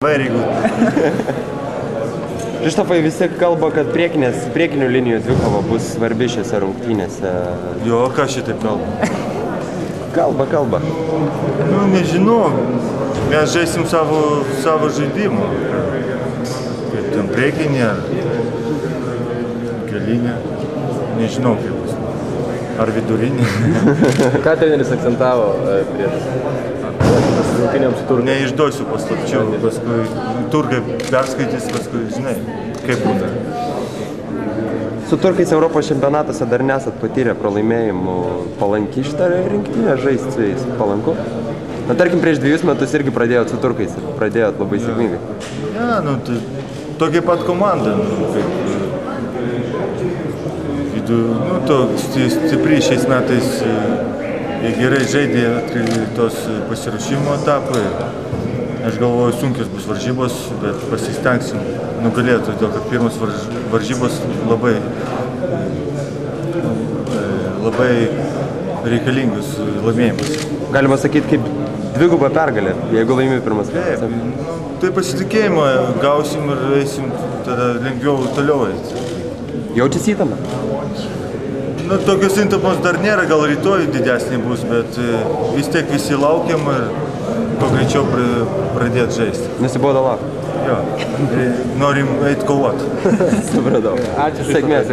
Very good. Krištofai, visi kalba, kad priekinių linijų dvikova bus svarbi šiose rungtynėse. Jo, ką šitaip kalba? Kalba. Nu, nežinau. Mes žaisim savo žaidimą. Kaip ten priekinė ar galinė. Nežinau, kaip bus. Ar vidurinė. Ką treneris akcentavo prieš rungtynėms su Turkai? Neišduosiu paslapčių. Paskui Turkai perskaitys, paskui žinai, kaip būna. Su Turkais Europos čempionatuose dar nesat patyrę pralaimėjimų. Palanki šitą rinktinę žaisti su jais? Palanku? Na, tarkim, prieš 2 metus irgi pradėjot su Turkais ir pradėjot labai sėkmingai. Ja, nu, tai tokia pat komanda. Stipri šiais metais gerai žaidė tos pasiruošimo etapą. Aš galvoju, sunkios bus varžybos, bet pasistengsim nugalėti, todėl kad pirmas varžybos labai reikalingus laimėjimus. Galima sakyti, kaip dvigubą pergalę, jeigu laimi pirmas. Tai pasitikėjimą gausim ir eisim tada lengviau toliau eiti. Jaučiasi įtampa? Nu, tokios įtampos dar nėra, gal rytoj didesnė bus, bet vis tiek visi laukiam ir kuo greičiau pradėti žaisti. Nusibodo laukti? Jo, norim eiti kovoti. Supratau. Ačiū. Sėkmės.